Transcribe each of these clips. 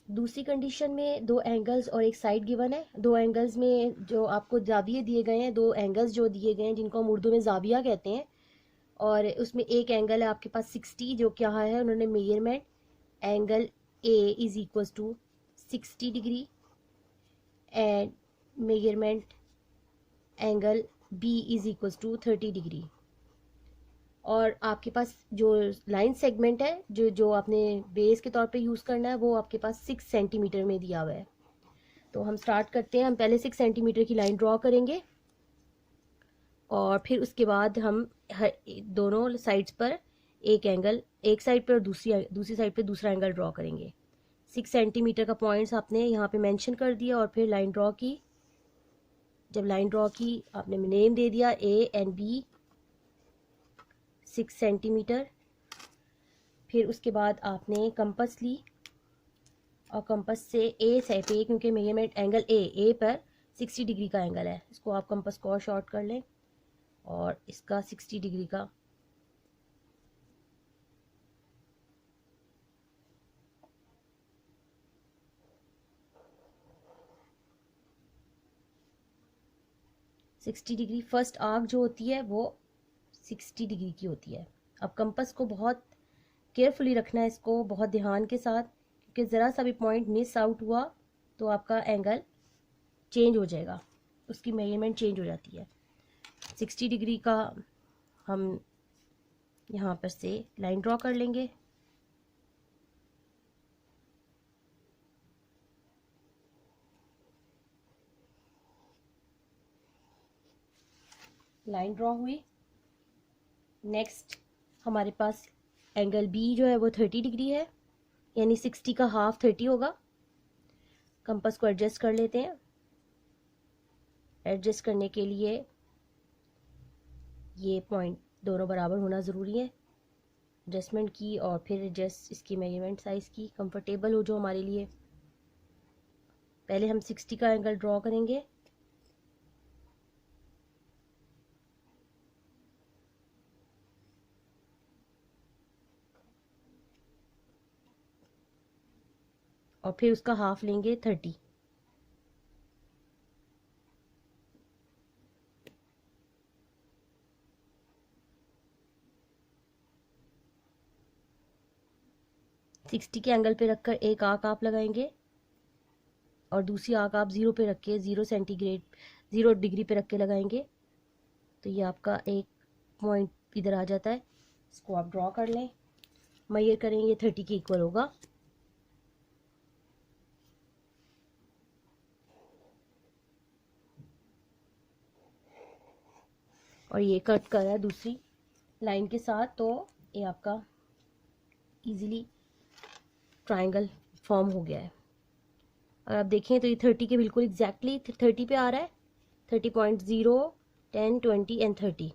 दूसरी कंडीशन में दो एंगल्स और एक साइड गिवन है। दो एंगल्स में जो आपको जाविये दिए गए हैं, दो एंगल्स जो दिए गए हैं जिनको हम उर्दू में जाविया कहते हैं, और उसमें एक एंगल है आपके पास 60, जो क्या है उन्होंने measurement angle A is equal to 60 degree and measurement angle B is equal to 30 degree. और आपके पास जो लाइन सेगमेंट है जो जो आपने बेस के तौर पे यूज़ करना है वो आपके पास 6 सेंटीमीटर में दिया हुआ है। तो हम स्टार्ट करते हैं। हम पहले 6 सेंटीमीटर की लाइन ड्रॉ करेंगे और फिर उसके बाद हम दोनों साइड्स पर एक एंगल, एक साइड पर और दूसरी साइड पर दूसरा एंगल ड्रॉ करेंगे। 6 सेंटीमीटर का पॉइंट्स आपने यहाँ पे मेंशन कर दिया और फिर लाइन ड्रॉ की। जब लाइन ड्रॉ की आपने नेम दे दिया ए एंड बी 6 सेंटीमीटर। फिर उसके बाद आपने कंपस ली और कंपस से ए से पे, क्योंकि मेजरमेंट एंगल ए पर 60 डिग्री का एंगल है, इसको आप कंपस को और शॉर्ट कर लें और इसका 60 डिग्री का फर्स्ट आर्क जो होती है वो 60 डिग्री की होती है। अब कंपस को बहुत केयरफुली रखना है, इसको बहुत ध्यान के साथ, क्योंकि ज़रा सा भी पॉइंट मिस आउट हुआ तो आपका एंगल चेंज हो जाएगा, उसकी मेजरमेंट चेंज हो जाती है। 60 डिग्री का हम यहाँ पर से लाइन ड्रॉ कर लेंगे। लाइन ड्रॉ हुई। नेक्स्ट हमारे पास एंगल बी जो है वो 30 डिग्री है, यानी 60 का हाफ 30 होगा। कंपास को एडजस्ट कर लेते हैं। एडजस्ट करने के लिए ये पॉइंट दोनों बराबर होना ज़रूरी है। एडजस्टमेंट की और फिर एडजस्ट इसकी मेजरमेंट साइज़ की, कंफर्टेबल हो जो हमारे लिए। पहले हम 60 का एंगल ड्रॉ करेंगे। और फिर उसका हाफ लेंगे 30। सिक्सटी के एंगल पे रखकर एक आर्क आप लगाएंगे और दूसरी आर्क आप 0 पे रख के 0 डिग्री पे रख के लगाएंगे। तो ये आपका एक पॉइंट इधर आ जाता है, इसको आप ड्रॉ कर लें। मेजर करेंगे 30 के इक्वल होगा। और ये कट कर है दूसरी लाइन के साथ, तो ये आपका इजीली ट्रायंगल फॉर्म हो गया है। और आप देखें तो ये 30 के बिल्कुल एग्जैक्टली 30 पे आ रहा है। 30.0 10 20 एंड 30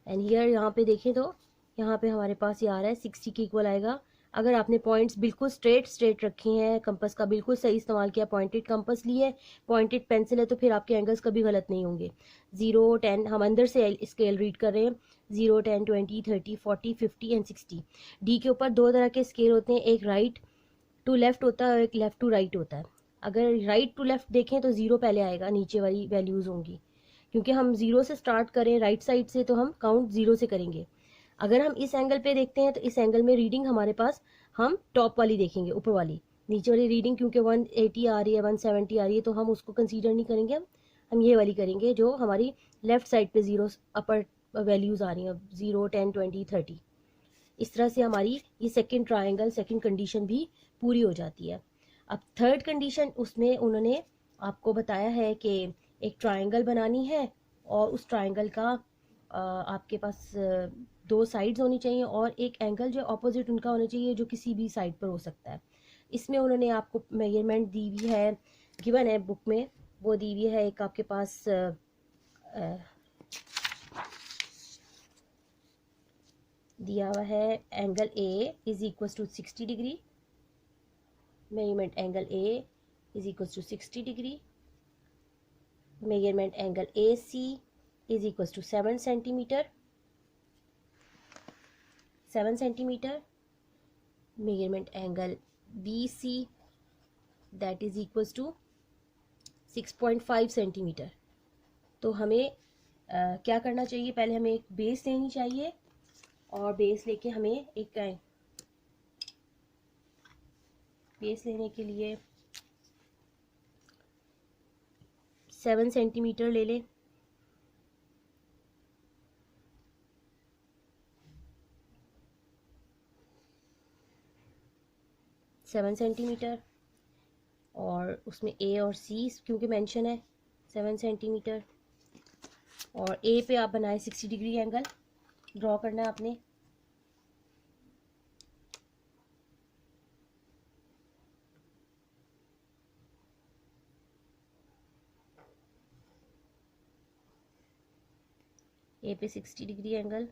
एंड हियर यहाँ पे देखें तो यहाँ पे हमारे पास ये आ रहा है 60 के इक्वल आएगा। अगर आपने पॉइंट्स बिल्कुल स्ट्रेट रखे हैं, कंपास का बिल्कुल सही इस्तेमाल किया, पॉइंटेड कंपास ली है, पॉइंटेड पेंसिल है, तो फिर आपके एंगल्स कभी गलत नहीं होंगे। 0 10 हम अंदर से स्केल रीड कर रहे हैं। 0 10 20 30 40 50 एंड 60। डी के ऊपर दो तरह के स्केल होते हैं, एक राइट टू लेफ्ट होता है और एक लेफ्ट टू राइट होता है। अगर राइट टू लेफ्ट देखें तो 0 पहले आएगा, नीचे वाली वैल्यूज़ होंगी। क्योंकि हम 0 से स्टार्ट करें राइट साइड से तो हम काउंट 0 से करेंगे। अगर हम इस एंगल पे देखते हैं तो इस एंगल में रीडिंग हमारे पास हम टॉप वाली देखेंगे, ऊपर वाली। नीचे वाली रीडिंग क्योंकि 180 आ रही है, 170 आ रही है, तो हम उसको कंसीडर नहीं करेंगे। हम ये वाली करेंगे जो हमारी लेफ्ट साइड पे 0 अपर वैल्यूज़ आ रही हैं, 0 10 20 30। इस तरह से हमारी ये सेकंड ट्रायंगल, सेकंड कंडीशन भी पूरी हो जाती है। अब थर्ड कंडीशन, उसमें उन्होंने आपको बताया है कि एक ट्रायंगल बनानी है और उस ट्रायंगल का आपके पास दो साइड्स होनी चाहिए और एक एंगल जो ऑपोजिट उनका होना चाहिए, जो किसी भी साइड पर हो सकता है। इसमें उन्होंने आपको मेजरमेंट दी हुई है, गिवन है बुक में, वो दी हुई है। एक आपके पास दिया हुआ है angle A is equal to 60 degree, measurement angle A is equal to 60 degree, measurement angle A C is equal to 7 centimetre, measurement angle B C that is equals to 6.5 centimetre. तो हमें क्या करना चाहिए, पहले हमें एक बेस लेनी चाहिए और बेस लेके हमें एक बेस लेने के लिए 7 सेंटीमीटर ले लें। सेवन सेंटीमीटर, और उसमें ए और सी क्योंकि मेंशन है 7 सेंटीमीटर, और ए पे आप बनाए 60 डिग्री एंगल ड्रॉ करना है आपने। ए पे 60 डिग्री एंगल,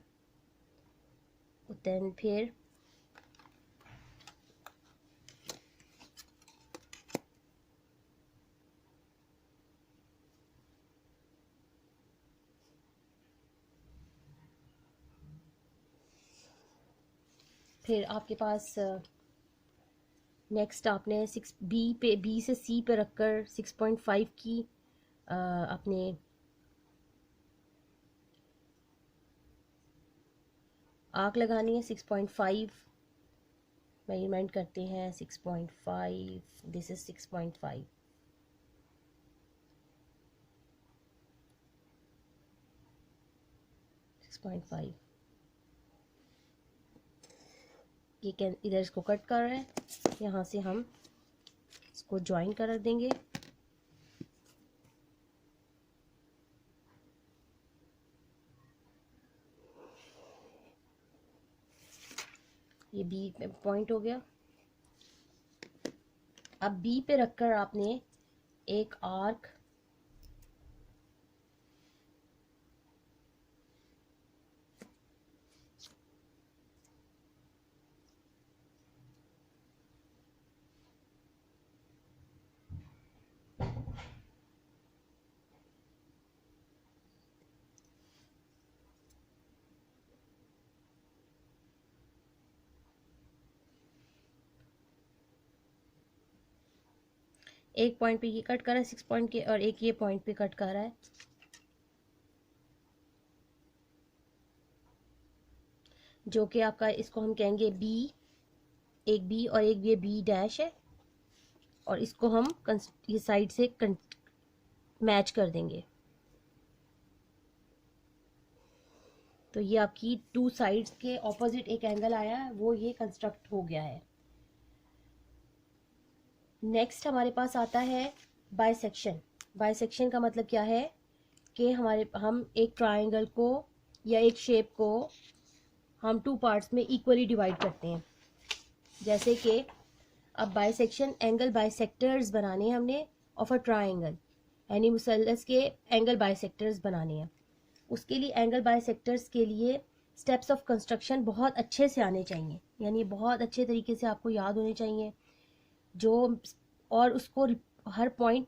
देन फिर आपके पास नेक्स्ट आपने 6 बी से सी पे रखकर 6.5 की आपने आर्क लगानी है। 6.5 मेजरमेंट करते हैं, 6.5, दिस इज 6.5। ये कैन इधर इसको कट कर रहे हैं, यहाँ से हम इसको ज्वाइन कर देंगे। ये बी पे पॉइंट हो गया। अब बी पे रखकर आपने एक आर्क एक पॉइंट पे ये कट कर रहा है 6 पॉइंट के, और एक ये पॉइंट पे कट कर रहा है। जो कि आपका, इसको हम कहेंगे बी, एक बी और एक ये बी डैश है, और इसको हम ये साइड से मैच कर देंगे। तो ये आपकी टू साइड्स के ऑपोजिट एक एंगल आया है, वो ये कंस्ट्रक्ट हो गया है। नेक्स्ट हमारे पास आता है बाइसेक्शन। बाइसेक्शन का मतलब क्या है कि हम एक ट्रायंगल को या एक शेप को हम टू पार्ट्स में इक्वली डिवाइड करते हैं। जैसे कि अब बाइसेक्शन एंगल बाइसेक्टर्स बनाने हैं हमने ऑफ अ ट्रायंगल, यानी मुसल्लस के एंगल बाइसेक्टर्स बनाने हैं। उसके लिए एंगल बाइसेक्टर्स के लिए स्टेप्स ऑफ कंस्ट्रक्शन बहुत अच्छे से आने चाहिए, यानी बहुत अच्छे तरीके से आपको याद होने चाहिए जो, और उसको हर पॉइंट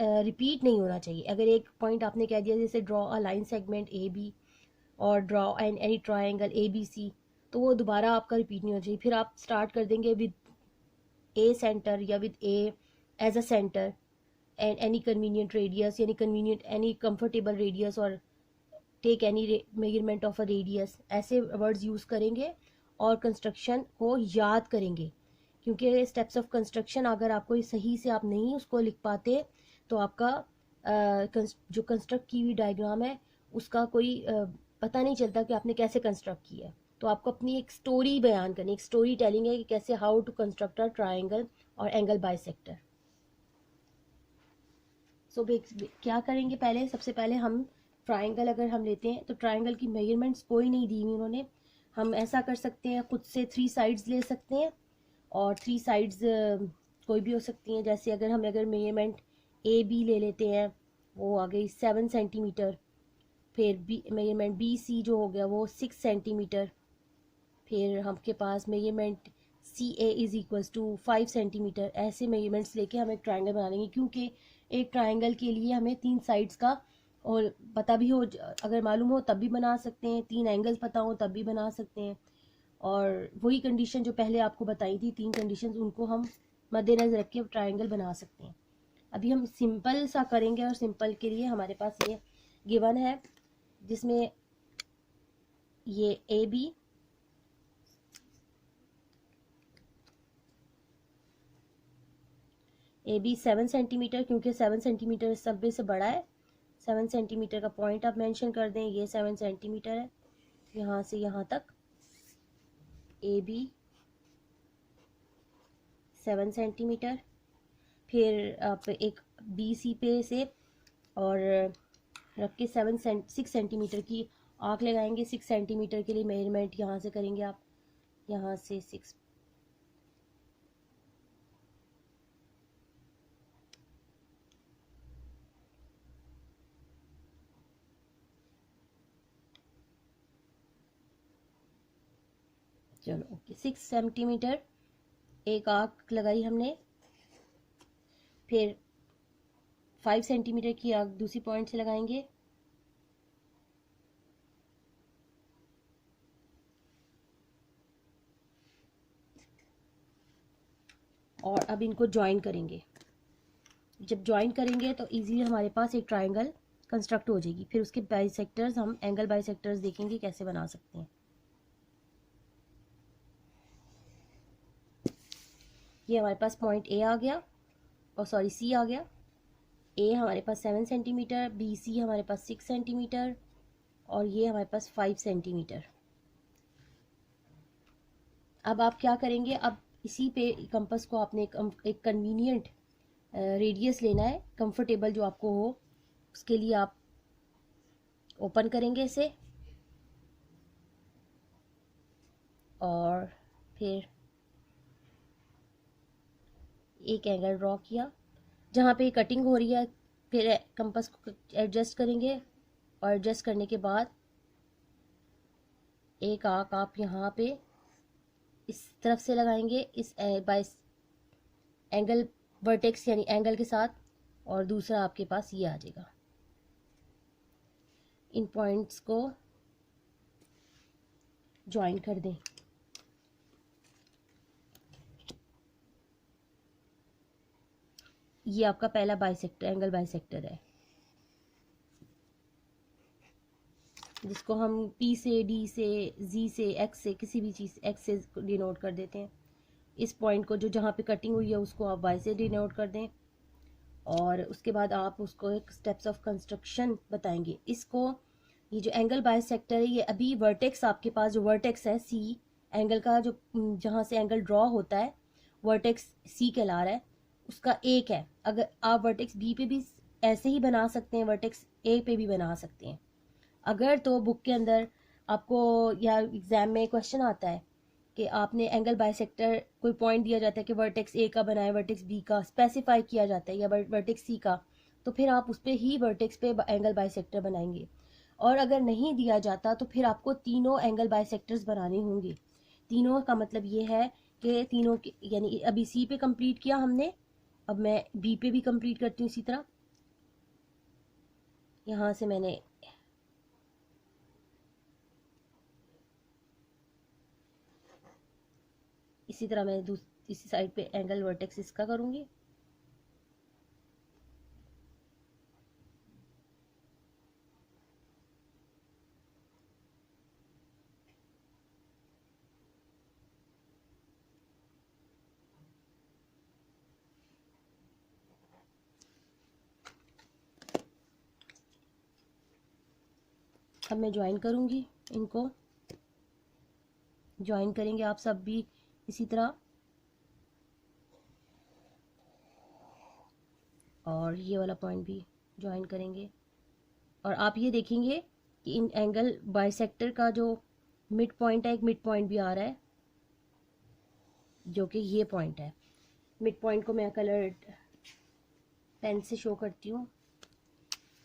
रिपीट नहीं होना चाहिए। अगर एक पॉइंट आपने कह दिया जैसे draw a line segment A B और draw an any triangle A B C, तो वो दोबारा आपका रिपीट नहीं होना चाहिए। फिर आप स्टार्ट कर देंगे विद ए सेंटर या with a as a centre and any convenient radius, यानी कन्वीनियंट एनी कंफर्टेबल रेडियस, और take any measurement of a radius, ऐसे वर्ड्स यूज़ करेंगे और कंस्ट्रक्शन को याद करेंगे। क्योंकि स्टेप्स ऑफ कंस्ट्रक्शन अगर आपको सही से आप नहीं उसको लिख पाते तो आपका जो कंस्ट्रक्ट की हुई डायग्राम है उसका कोई पता नहीं चलता कि आपने कैसे कंस्ट्रक्ट किया है। तो आपको अपनी एक स्टोरी बयान करनी, एक स्टोरी टेलिंग है कि कैसे how to construct a triangle और एंगल बाइसेक्टर। सो क्या करेंगे, पहले सबसे पहले हम ट्रायंगल अगर हम लेते हैं तो ट्रायंगल की मेजरमेंट्स कोई नहीं दी हुई उन्होंने। हम ऐसा कर सकते हैं, खुद से 3 साइड्स ले सकते हैं, और 3 साइड्स कोई भी हो सकती हैं। जैसे अगर मेजरमेंट ए बी ले लेते हैं, वो आ गई 7 सेंटीमीटर। फिर बी मेजरमेंट बी सी जो हो गया वो 6 सेंटीमीटर। फिर हमके पास measurement C A is equals to 5 centimetre. ऐसे मेजरमेंट्स लेके हम एक ट्रायंगल बना लेंगे, क्योंकि एक ट्रायंगल के लिए हमें 3 साइड्स का और पता भी हो, अगर मालूम हो तब भी बना सकते हैं, 3 एंगल्स पता हो तब भी बना सकते हैं। और वही कंडीशन जो पहले आपको बताई थी, 3 कंडीशंस, उनको हम मद्देनजर रख के ट्रायंगल बना सकते हैं। अभी हम सिंपल सा करेंगे और सिंपल के लिए हमारे पास ये गिवन है जिसमें ये ए बी 7 सेंटीमीटर, क्योंकि 7 सेंटीमीटर सब से बड़ा है, 7 सेंटीमीटर का पॉइंट आप मेंशन कर दें। ये 7 सेंटीमीटर है यहाँ से यहाँ तक। ए बी 7 सेंटीमीटर, फिर आप एक बी सी पे से और रख के 6 सेंटीमीटर की आर्क लगाएंगे। 6 सेंटीमीटर के लिए मेजरमेंट यहाँ से करेंगे आप, यहाँ से 6, चलो ओके, 6 सेंटीमीटर एक आर्क लगाई हमने। फिर 5 सेंटीमीटर की आर्क दूसरी पॉइंट से लगाएंगे। और अब इनको ज्वाइन करेंगे। जब ज्वाइन करेंगे तो इजीली हमारे पास एक ट्रायंगल कंस्ट्रक्ट हो जाएगी। फिर उसके बाइसेक्टर्स, हम एंगल बाइसेक्टर्स देखेंगे कैसे बना सकते हैं। ये हमारे पास पॉइंट ए आ गया, और सॉरी सी आ गया। ए हमारे पास 7 सेंटीमीटर, बी सी हमारे पास 6 सेंटीमीटर, और ये हमारे पास 5 सेंटीमीटर। अब आप क्या करेंगे, अब इसी पे कंपास को आपने एक कन्वीनियंट रेडियस लेना है, कंफर्टेबल जो आपको हो। उसके लिए आप ओपन करेंगे इसे, और फिर एक एंगल ड्रॉ किया जहाँ पे कटिंग हो रही है। फिर कंपास को एडजस्ट करेंगे, और एडजस्ट करने के बाद एक आर्क आप यहाँ पे इस तरफ से लगाएंगे, इस बाय एंगल वर्टेक्स यानी एंगल के साथ, और दूसरा आपके पास ये आ जाएगा। इन पॉइंट्स को ज्वाइन कर दें। ये आपका पहला बाइसेक्टर, एंगल बाइसेक्टर है, जिसको हम P से, D से, Z से, X से, किसी भी चीज़ X से डिनोट कर देते हैं। इस पॉइंट को जो जहाँ पे कटिंग हुई है उसको आप Y से डिनोट कर दें, और उसके बाद आप उसको एक स्टेप्स ऑफ कंस्ट्रक्शन बताएंगे। इसको, ये जो एंगल बाइसेक्टर है, ये अभी वर्टेक्स आपके पास जो वर्टेक्स है C एंगल का, जो जहाँ से एंगल ड्रॉ होता है, वर्टेक्स C कहला रहा है, उसका एक है। अगर आप वर्टेक्स B पे भी ऐसे ही बना सकते हैं, वर्टेक्स A पे भी बना सकते हैं। अगर तो बुक के अंदर आपको या एग्जाम में क्वेश्चन आता है कि आपने एंगल बाइसेक्टर, कोई पॉइंट दिया जाता है कि वर्टेक्स ए का बनाए, वर्टेक्स बी का स्पेसिफाई किया जाता है, या वर्टेक्स सी का, तो फिर आप उस पर ही वर्टेक्स पे एंगल बाइसेक्टर बनाएंगे। और अगर नहीं दिया जाता तो फिर आपको तीनों एंगल बाइसेक्टर्स बनाने होंगे। तीनों का मतलब ये है कि तीनों के, यानी अभी सी पे कंप्लीट किया हमने, अब मैं बी पे भी कंप्लीट करती हूँ। इसी तरह यहाँ से मैंने इसी तरह मैं इसी साइड पे एंगल वर्टेक्स इसका करूंगी। अब मैं ज्वाइन करूंगी, इनको ज्वाइन करेंगे आप सब भी इसी तरह। और ये वाला पॉइंट भी ज्वाइन करेंगे, और आप ये देखेंगे कि इन एंगल बाइसेक्टर का जो मिड पॉइंट है, एक मिड पॉइंट भी आ रहा है, जो कि ये पॉइंट है। मिड पॉइंट को मैं कलर पेन से शो करती हूँ।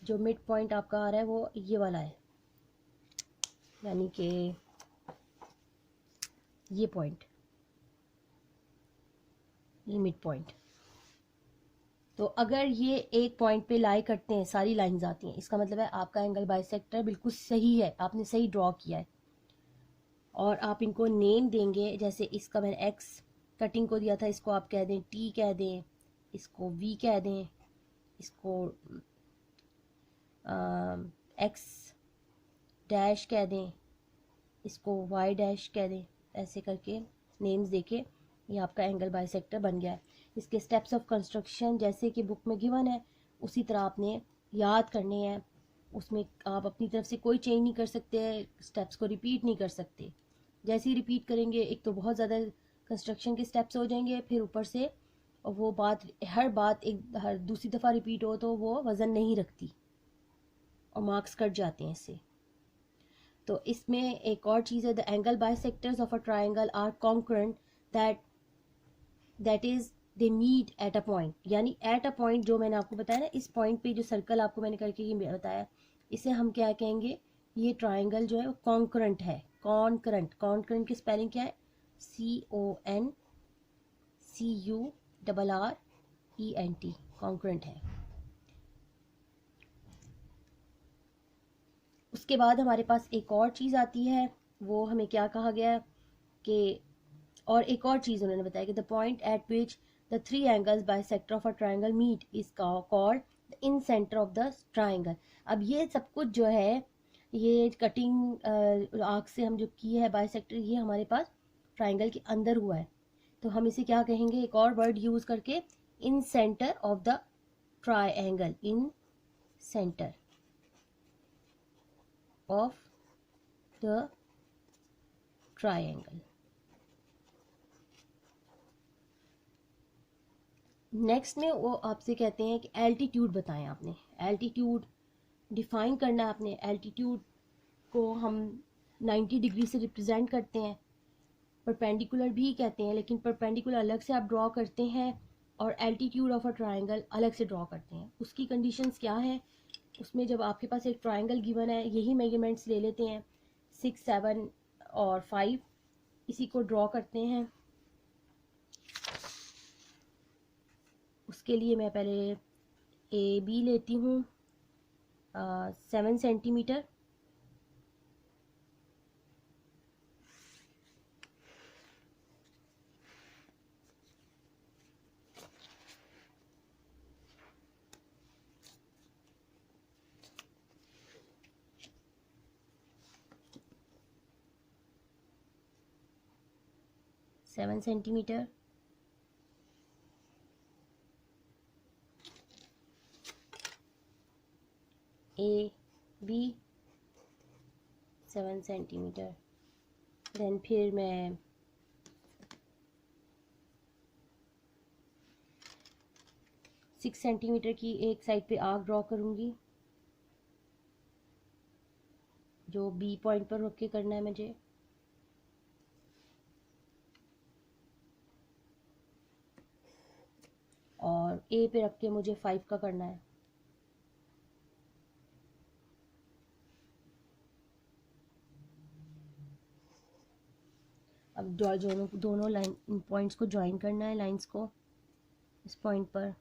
जो मिड पॉइंट आपका आ रहा है वो ये वाला है, यानी कि ये पॉइंट, ये मिड पॉइंट। तो अगर ये एक पॉइंट पे लाई करते हैं, सारी लाइंस आती हैं, इसका मतलब है आपका एंगल बाइसेक्टर बिल्कुल सही है, आपने सही ड्रॉ किया है। और आप इनको नेम देंगे, जैसे इसका मैंने एक्स कटिंग को दिया था, इसको आप कह दें टी कह दें, इसको वी कह दें, इसको एक्स डैश कह दें, इसको वाई डैश कह दें, ऐसे करके नेम्स देके ये आपका एंगल बाइसेक्टर बन गया है। इसके स्टेप्स ऑफ कंस्ट्रक्शन जैसे कि बुक में गिवन है उसी तरह आपने याद करने हैं, उसमें आप अपनी तरफ से कोई चेंज नहीं कर सकते, स्टेप्स को रिपीट नहीं कर सकते। जैसे ही रिपीट करेंगे एक तो बहुत ज़्यादा कंस्ट्रक्शन के स्टेप्स हो जाएंगे, फिर ऊपर से वो हर बात हर दूसरी दफ़ा रिपीट हो तो वो वज़न नहीं रखती और मार्क्स कट जाते हैं इससे। तो इसमें एक और चीज़ है, the angle bisectors of a triangle are concurrent that is they meet at a point, यानी एट अ पॉइंट जो मैंने आपको बताया ना, इस पॉइंट पे जो सर्कल आपको मैंने करके ये बताया, इसे हम क्या कहेंगे, ये ट्राइंगल जो है वो कॉन्करेंट है। कॉन्करेंट की स्पेलिंग क्या है, CONCURRENT, कॉन्करेंट है। उसके बाद हमारे पास एक और चीज़ आती है, वो हमें क्या कहा गया है कि, और एक और चीज़ उन्होंने बताया कि the point at which the three angles bisector of a triangle meet is called the incentre of the triangle. अब ये सब कुछ जो है, ये कटिंग आर्क से हम जो की है बाइसेक्टर, ये हमारे पास ट्राइंगल के अंदर हुआ है, तो हम इसे क्या कहेंगे, एक और वर्ड यूज करके, incentre of the triangle, incentre of the triangle. Next में वो आपसे कहते हैं कि एल्टीट्यूड बताएं, आपने एल्टीट्यूड डिफाइन करना है। आपने एल्टीट्यूड को हम 90 डिग्री से रिप्रेजेंट करते हैं, परपेंडिकुलर भी कहते हैं, लेकिन परपेंडिकुलर अलग से आप ड्रॉ करते हैं और एल्टीट्यूड ऑफ अ ट्राइंगल अलग से ड्रॉ करते हैं। उसकी कंडीशंस क्या है, उसमें जब आपके पास एक ट्राइंगल गिवन है, यही मेजरमेंट्स ले लेते हैं 6, 7 और 5, इसी को ड्रॉ करते हैं। उसके लिए मैं पहले AB लेती हूँ 7 सेंटीमीटर, AB 7 सेंटीमीटर। देन फिर मैं 6 सेंटीमीटर की एक साइड पे आर्क ड्रॉ करूँगी, जो B पॉइंट पर रख के करना है मुझे। और A पे रख के मुझे 5 का करना है। अब दोनों लाइन पॉइंट्स को ज्वाइन करना है, लाइंस को इस पॉइंट पर।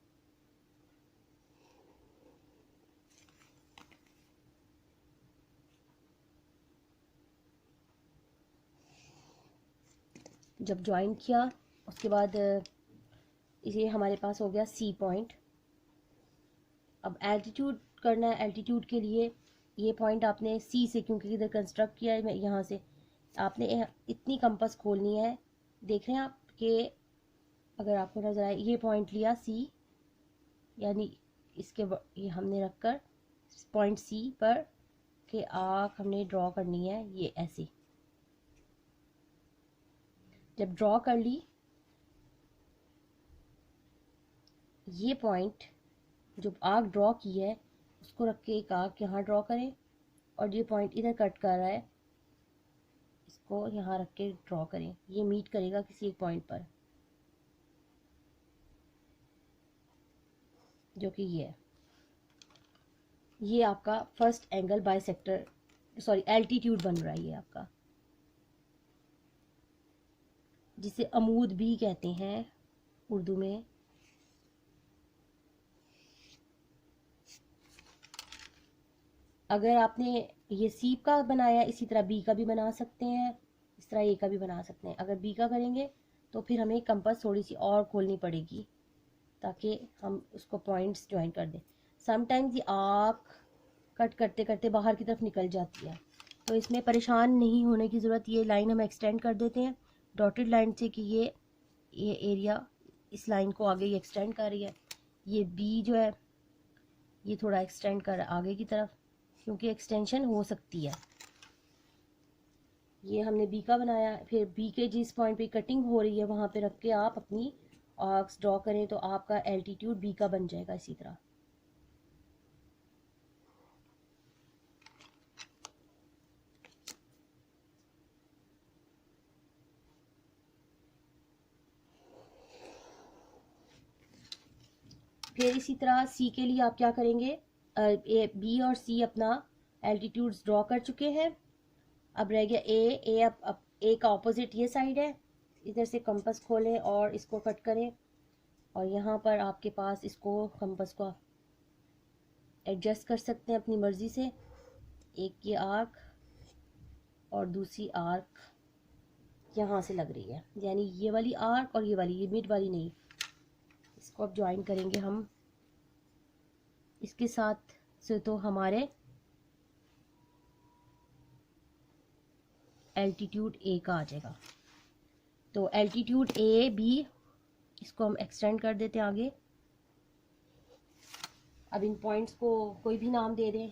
जब ज्वाइन किया उसके बाद ये हमारे पास हो गया C पॉइंट। अब एल्टीट्यूड करना है, एल्टीट्यूड के लिए ये पॉइंट आपने C से, क्योंकि इधर कंस्ट्रक्ट किया है यहाँ से, आपने इतनी कंपास खोलनी है। देख रहे हैं आप कि अगर आपको नजर आए, ये पॉइंट लिया C, यानी इसके ये हमने रखकर पॉइंट C पर के आर्क हमने ड्रॉ करनी है, ये ऐसे। जब ड्रॉ कर ली, ये पॉइंट जो आर्क ड्रॉ की है उसको रख के एक आर्क यहाँ ड्रॉ करें, और ये पॉइंट इधर कट कर रहा है, इसको यहाँ रख के ड्रॉ करें, ये मीट करेगा किसी एक पॉइंट पर, जो कि ये आपका first angle bisector, sorry altitude बन रहा है ये आपका, जिसे अमूद भी कहते हैं उर्दू में। अगर आपने ये C का बनाया, इसी तरह B का भी बना सकते हैं, इस तरह A का भी बना सकते हैं। अगर B का करेंगे तो फिर हमें कंपास थोड़ी सी और खोलनी पड़ेगी ताकि हम उसको पॉइंट्स ज्वाइन कर दें। समटाइम्स ये आर्क कट करते करते बाहर की तरफ निकल जाती है, तो इसमें परेशान नहीं होने की ज़रूरत। ये लाइन हम एक्सटेंड कर देते हैं डॉटेड लाइन से कि ये एरिया इस लाइन को आगे ही एक्सटेंड कर रही है। ये बी जो है ये थोड़ा एक्सटेंड कर आगे की तरफ, क्योंकि एक्सटेंशन हो सकती है। ये हमने बी का बनाया, फिर बी के जिस पॉइंट पे कटिंग हो रही है वहाँ पे रख के आप अपनी आर्क्स ड्रॉ करें तो आपका एल्टीट्यूड बी का बन जाएगा इसी तरह। फिर इसी तरह सी के लिए आप क्या करेंगे, बी और सी अपना एल्टीट्यूड्स ड्रॉ कर चुके हैं। अब रह गया ए अब ए का ऑपोजिट ये साइड है। इधर से कंपास खोलें और इसको कट करें, और यहाँ पर आपके पास इसको कंपास को एडजस्ट कर सकते हैं अपनी मर्ज़ी से। एक ये आर्क और दूसरी आर्क यहाँ से लग रही है, यानी ये वाली आर्क और ये वाली, ये मिड वाली नहीं। इसको अब ज्वाइन करेंगे हम इसके साथ से, तो हमारे एल्टीट्यूड ए का आ जाएगा। तो एल्टीट्यूड ए बी इसको हम एक्सटेंड कर देते हैं आगे। अब इन पॉइंट्स को कोई भी नाम दे दें,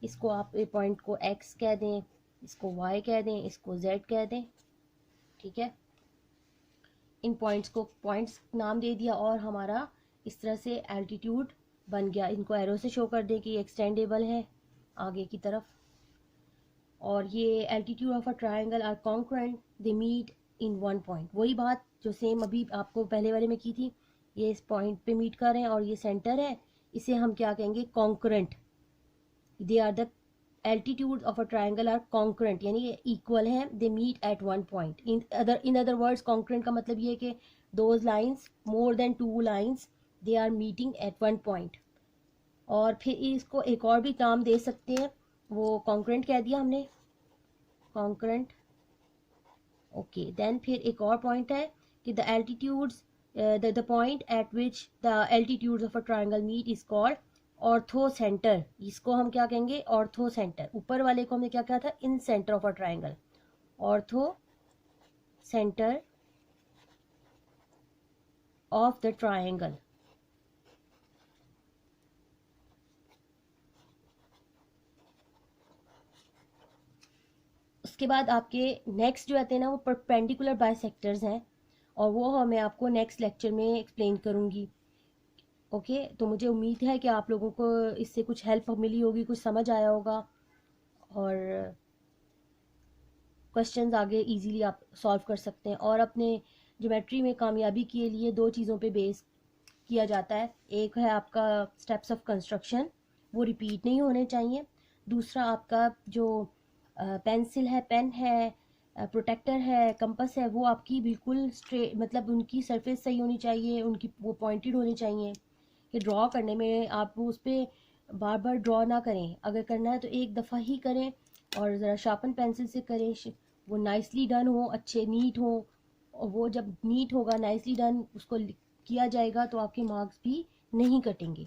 इसको आप ए पॉइंट को एक्स कह दें, इसको वाई कह दें, इसको जेड कह दें, ठीक है। इन पॉइंट्स को पॉइंट्स नाम दे दिया और हमारा इस तरह से एल्टीट्यूड बन गया। इनको एरो से शो कर दें कि एक्सटेंडेबल है आगे की तरफ। और ये altitude of a triangle are concurrent, they meet in one point. वही बात जो सेम अभी आपको पहले वाले में की थी, ये इस पॉइंट पे मीट कर रहे हैं और ये सेंटर है, इसे हम क्या कहेंगे, concurrent. They are the altitude of a triangle are concurrent, यानी ये इक्वल हैं, they meet at one point. In other words concurrent का मतलब ये है कि those lines, more than two lines, they are meeting at one point. और फिर इसको एक और भी नाम दे सकते हैं, वो कॉन्करेंट कह दिया हमने, कॉन्करेंट। ओके, देन फिर एक और पॉइंट है कि the altitudes, the point at which the altitudes of a triangle meet is called orthocentre. इसको हम क्या कहेंगे, ऑर्थो सेंटर। ऊपर वाले को हमने क्या कहा था, incentre of a triangle, orthocentre of the triangle. उसके बाद आपके नेक्स्ट जो आते हैं ना, वो परपेंडिकुलर बाइसेक्टर्स हैं, और वो मैं आपको नेक्स्ट लेक्चर में एक्सप्लेन करूँगी। ओके, तो मुझे उम्मीद है कि आप लोगों को इससे कुछ हेल्प मिली होगी, कुछ समझ आया होगा, और क्वेश्चंस आगे इजीली आप सॉल्व कर सकते हैं। और अपने ज्योमेट्री में कामयाबी के लिए दो चीज़ों पे बेस किया जाता है। एक है आपका स्टेप्स ऑफ कंस्ट्रक्शन, वो रिपीट नहीं होने चाहिए। दूसरा आपका जो पेंसिल है, पेन है, प्रोटेक्टर है, कंपास है, वो आपकी बिल्कुल स्ट्रेट, मतलब उनकी सरफेस सही होनी चाहिए, उनकी वो पॉइंटेड होनी चाहिए। कि ड्रॉ करने में आप उस पर बार बार ड्रॉ ना करें, अगर करना है तो एक दफ़ा ही करें और ज़रा शार्पन पेंसिल से करें, वो नाइसली डन हो, अच्छे नीट हो। और वो जब नीट होगा, नाइसली डन उसको किया जाएगा, तो आपके मार्क्स भी नहीं कटेंगे।